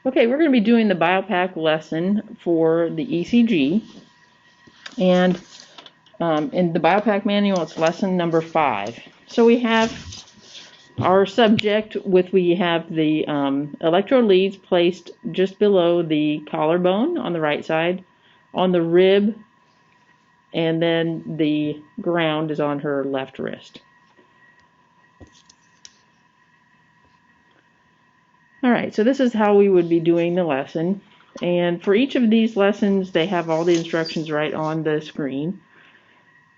Okay, we're going to be doing the BIOPAC lesson for the ECG, and in the BIOPAC manual, it's lesson number 5. So we have our subject we have the electrode leads placed just below the collarbone on the right side, on the rib, and then the ground is on her left wrist. All right, so this is how we would be doing the lesson. And for each of these lessons, they have all the instructions right on the screen.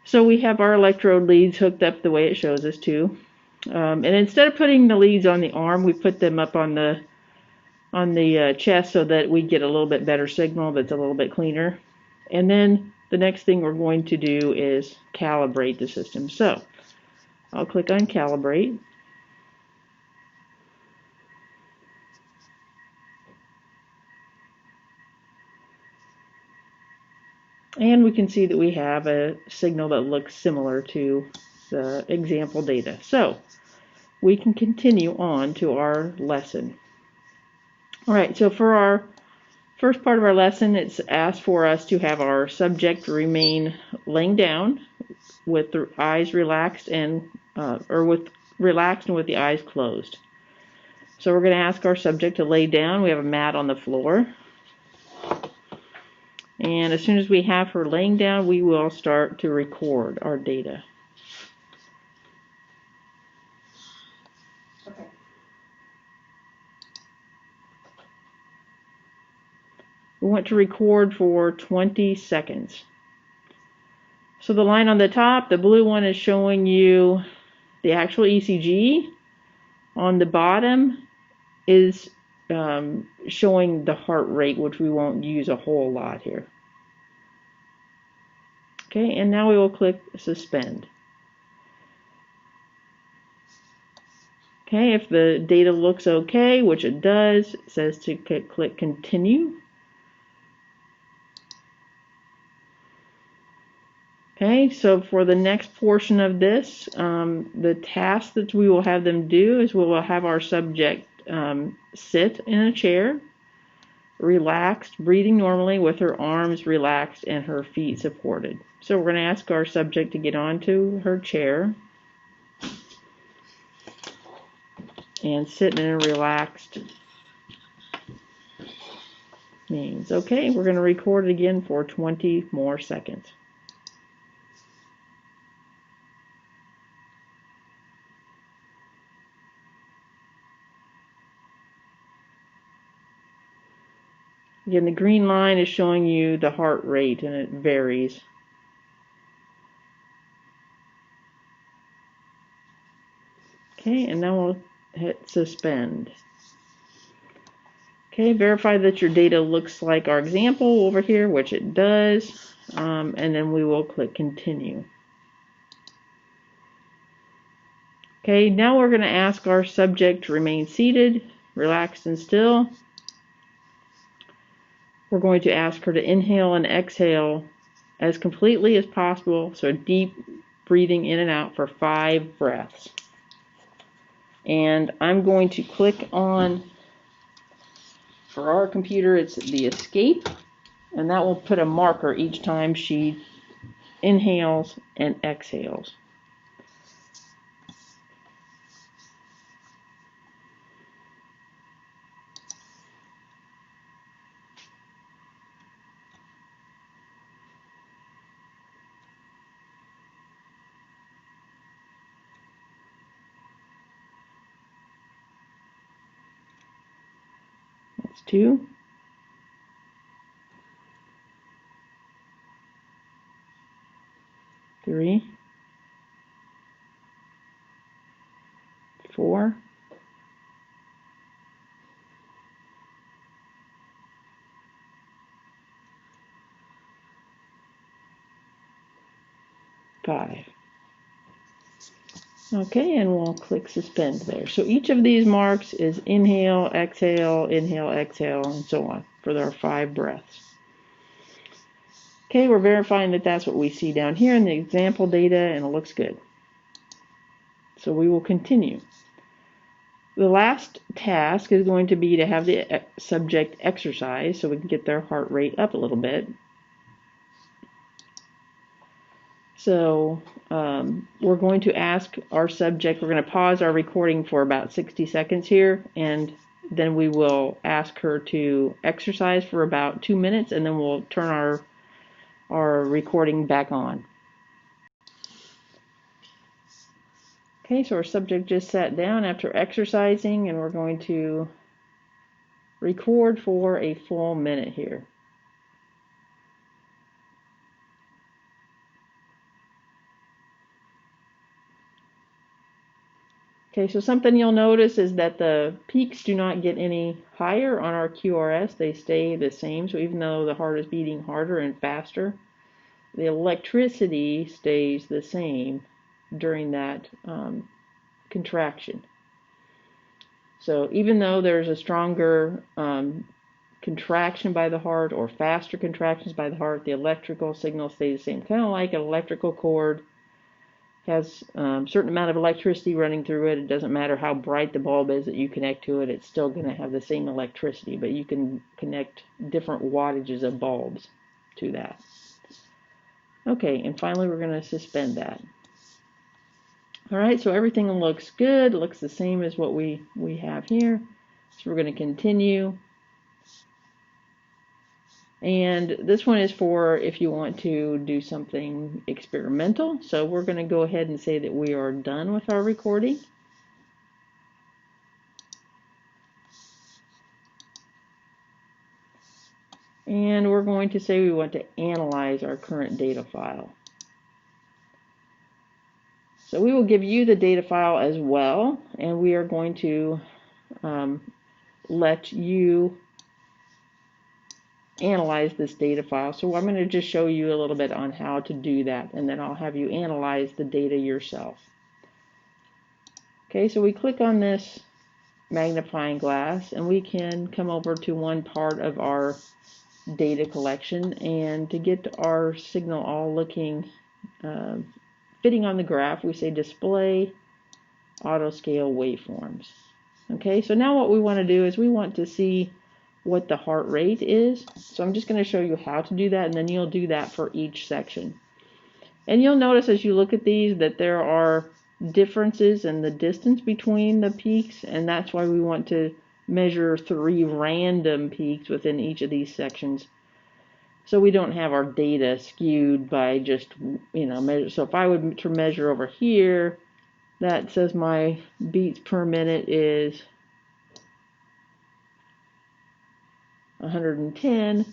So we have our electrode leads hooked up the way it shows us to. And instead of putting the leads on the arm, we put them up on the chest so that we get a little bit better signal that's a little bit cleaner. And then the next thing we're going to do is calibrate the system. So I'll click on calibrate. And we can see that we have a signal that looks similar to the example data. So we can continue on to our lesson. All right, so for our first part of our lesson, it's asked for us to have our subject remain laying down with the eyes relaxed and with the eyes closed. So we're going to ask our subject to lay down. We have a mat on the floor. And as soon as we have her laying down, we will start to record our data. Okay. We want to record for 20 seconds. So the line on the top, the blue one, is showing you the actual ECG. On the bottom is showing the heart rate, which we won't use a whole lot here. Okay, and now we will click suspend. Okay, if the data looks okay, which it does, it says to click continue. Okay, so for the next portion of this, the task that we will have them do is we will have our subject sit in a chair, relaxed, breathing normally with her arms relaxed and her feet supported. So we're going to ask our subject to get onto her chair and sit in a relaxed means. Okay, we're going to record it again for 20 more seconds. Again, the green line is showing you the heart rate, and it varies. Okay, and now we'll hit suspend. Okay, verify that your data looks like our example over here, which it does, and then we will click continue. Okay, now we're going to ask our subject to remain seated, relaxed and still. We're going to ask her to inhale and exhale as completely as possible, so deep breathing in and out for 5 breaths. And I'm going to click on, for our computer, it's the escape, and that will put a marker each time she inhales and exhales. That's 2. 3. 4. 5. Okay, and we'll click suspend there. So each of these marks is inhale, exhale, and so on for our 5 breaths. Okay, we're verifying that that's what we see down here in the example data, and it looks good. So we will continue. The last task is going to be to have the subject exercise so we can get their heart rate up a little bit. So we're going to ask our subject, we're going to pause our recording for about 60 seconds here, and then we will ask her to exercise for about 2 minutes, and then we'll turn our recording back on. Okay, so our subject just sat down after exercising, and we're going to record for a full minute here. Okay, so something you'll notice is that the peaks do not get any higher on our QRS. They stay the same. So even though the heart is beating harder and faster, the electricity stays the same during that contraction. So even though there's a stronger contraction by the heart or faster contractions by the heart, the electrical signal stays the same. Kind of like an electrical cord has a certain amount of electricity running through it. It doesn't matter how bright the bulb is that you connect to it, it's still going to have the same electricity, but you can connect different wattages of bulbs to that. Okay, and finally we're going to suspend that. Alright, so everything looks good, looks the same as what we have here. So we're going to continue. And this one is for if you want to do something experimental. So we're going to go ahead and say that we are done with our recording. And we're going to say we want to analyze our current data file. So we will give you the data file as well, and we are going to let you analyze this data file. So I'm going to just show you a little bit on how to do that, and then I'll have you analyze the data yourself. Okay, so we click on this magnifying glass, and we can come over to one part of our data collection, and to get our signal all looking fitting on the graph, we say display auto scale waveforms. Okay, so now what we want to do is we want to see what the heart rate is. So I'm just going to show you how to do that, and then you'll do that for each section. And you'll notice as you look at these that there are differences in the distance between the peaks, and that's why we want to measure 3 random peaks within each of these sections, so we don't have our data skewed by just, measure. So if I would to measure over here, that says my beats per minute is 110,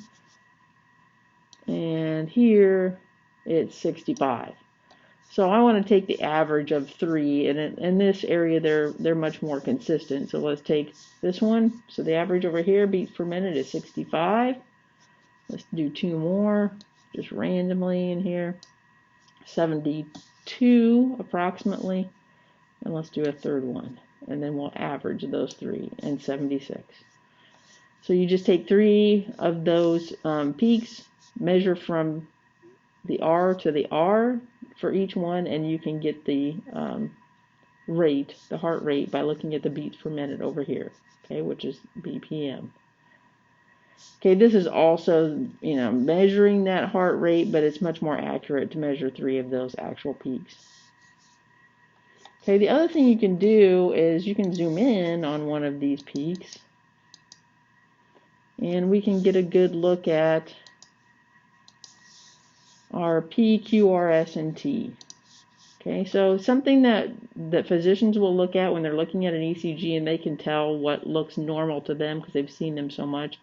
and here it's 65. So I want to take the average of 3, and in this area they're much more consistent. So let's take this one. So the average over here, beats per minute, is 65. Let's do 2 more, just randomly in here. 72 approximately, and let's do a third one, and then we'll average those 3, and 76. So you just take 3 of those peaks, measure from the R to the R for each one, and you can get the rate, the heart rate, by looking at the beats per minute over here, okay, which is BPM. Okay, this is also, measuring that heart rate, but it's much more accurate to measure 3 of those actual peaks. Okay, the other thing you can do is you can zoom in on one of these peaks, and we can get a good look at our P, Q, R, S, and T. Okay, so something that physicians will look at when they're looking at an ECG, and they can tell what looks normal to them because they've seen them so much,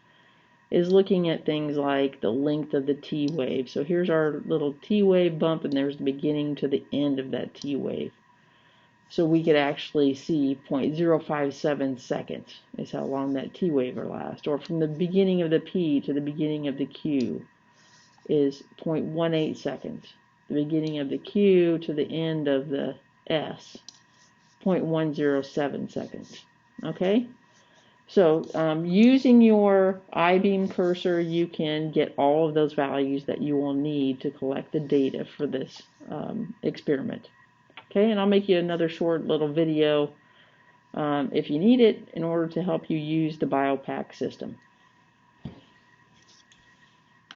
is looking at things like the length of the T wave. So here's our little T wave bump, and there's the beginning to the end of that T wave. So we could actually see 0.057 seconds is how long that T wave will last. Or from the beginning of the P to the beginning of the Q is 0.18 seconds. The beginning of the Q to the end of the S, 0.107 seconds. Okay? So using your I-beam cursor, you can get all of those values that you will need to collect the data for this experiment. Okay, and I'll make you another short little video if you need it in order to help you use the BIOPAC system.